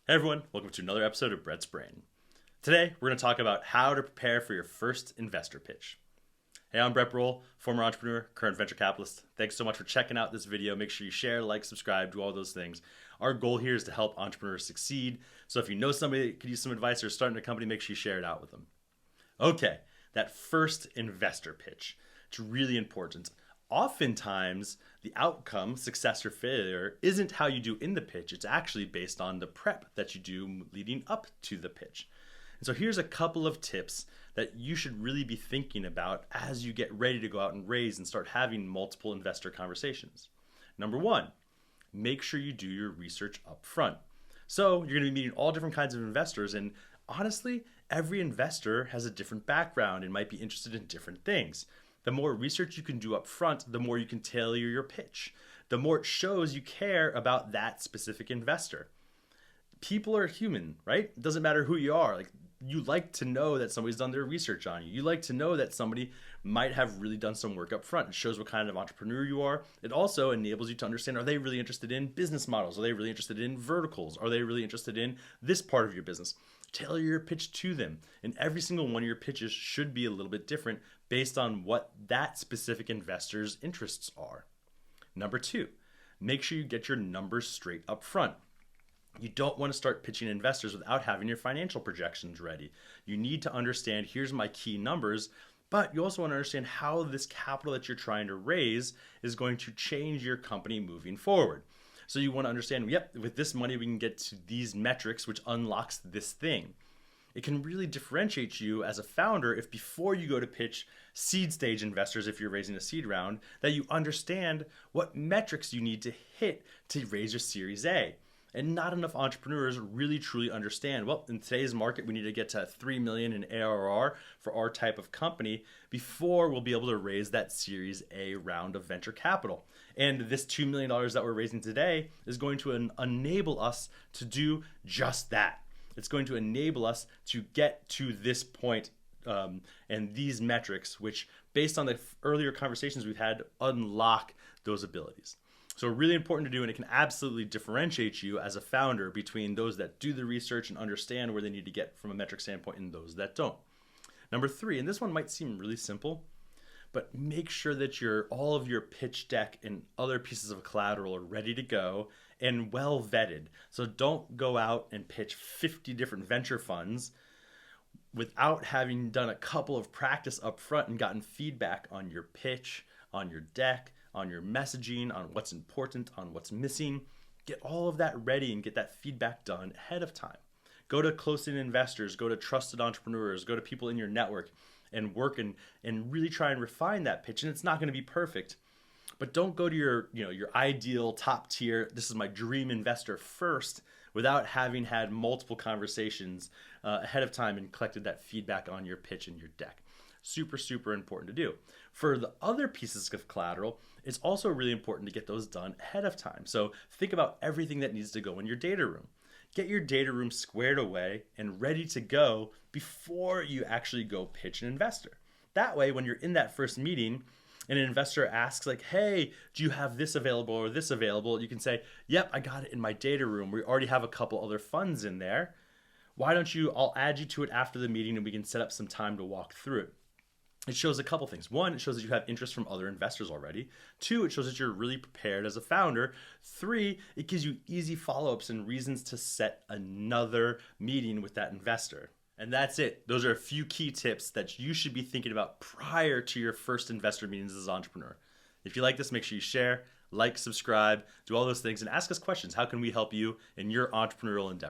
Hey everyone, welcome to another episode of Brett's Brain. Today, we're going to talk about how to prepare for your first investor pitch. Hey, I'm Brett Brohl, former entrepreneur, current venture capitalist. Thanks so much for checking out this video. Make sure you share, like, subscribe, do all those things. Our goal here is to help entrepreneurs succeed. So if you know somebody that could use some advice or starting a company, make sure you share it out with them. Okay, that first investor pitch. It's really important. Oftentimes, the outcome, success or failure, isn't how you do in the pitch. It's actually based on the prep that you do leading up to the pitch. And so here's a couple of tips that you should really be thinking about as you get ready to go out and raise and start having multiple investor conversations. Number one, make sure you do your research up front. So you're going to be meeting all different kinds of investors, and honestly, every investor has a different background and might be interested in different things. The more research you can do up front, the more you can tailor your pitch. The more it shows you care about that specific investor. People are human, right? It doesn't matter who you are. You like to know that somebody's done their research on you. You like to know that somebody might have really done some work up front. It shows what kind of entrepreneur you are. It also enables you to understand, are they really interested in business models? Are they really interested in verticals? Are they really interested in this part of your business? Tailor your pitch to them. And every single one of your pitches should be a little bit different based on what that specific investor's interests are. Number two, make sure you get your numbers straight up front. You don't want to start pitching investors without having your financial projections ready. You need to understand, here's my key numbers, but you also want to understand how this capital that you're trying to raise is going to change your company moving forward. So you want to understand, yep, with this money we can get to these metrics, which unlocks this thing. It can really differentiate you as a founder if before you go to pitch seed stage investors, if you're raising a seed round, that you understand what metrics you need to hit to raise your Series A. And not enough entrepreneurs really truly understand, well, in today's market, we need to get to 3 million in ARR for our type of company before we'll be able to raise that Series A round of venture capital. And this $2 million that we're raising today is going to enable us to do just that. It's going to enable us to get to this point and these metrics, which based on the earlier conversations we've had, unlock those abilities. So really important to do, and it can absolutely differentiate you as a founder between those that do the research and understand where they need to get from a metric standpoint and those that don't. Number three, and this one might seem really simple, but make sure that all of your pitch deck and other pieces of collateral are ready to go and well vetted. So don't go out and pitch 50 different venture funds without having done a couple of practice up front and gotten feedback on your pitch, on your deck, on your messaging, on what's important, on what's missing. Get all of that ready and get that feedback done ahead of time. Go to close-in investors, go to trusted entrepreneurs, go to people in your network and work and really try and refine that pitch. And it's not going to be perfect, but don't go to your ideal top tier, this is my dream investor first, without having had multiple conversations ahead of time and collected that feedback on your pitch and your deck. Super, super important to do. For the other pieces of collateral, it's also really important to get those done ahead of time. So think about everything that needs to go in your data room. Get your data room squared away and ready to go before you actually go pitch an investor. That way, when you're in that first meeting and an investor asks like, hey, do you have this available or this available? You can say, yep, I got it in my data room. We already have a couple other funds in there. Why don't I'll add you to it after the meeting and we can set up some time to walk through it. It shows a couple things. One, it shows that you have interest from other investors already. Two, it shows that you're really prepared as a founder. Three, it gives you easy follow-ups and reasons to set another meeting with that investor. And that's it. Those are a few key tips that you should be thinking about prior to your first investor meetings as an entrepreneur. If you like this, make sure you share, like, subscribe, do all those things, and ask us questions. How can we help you in your entrepreneurial endeavor?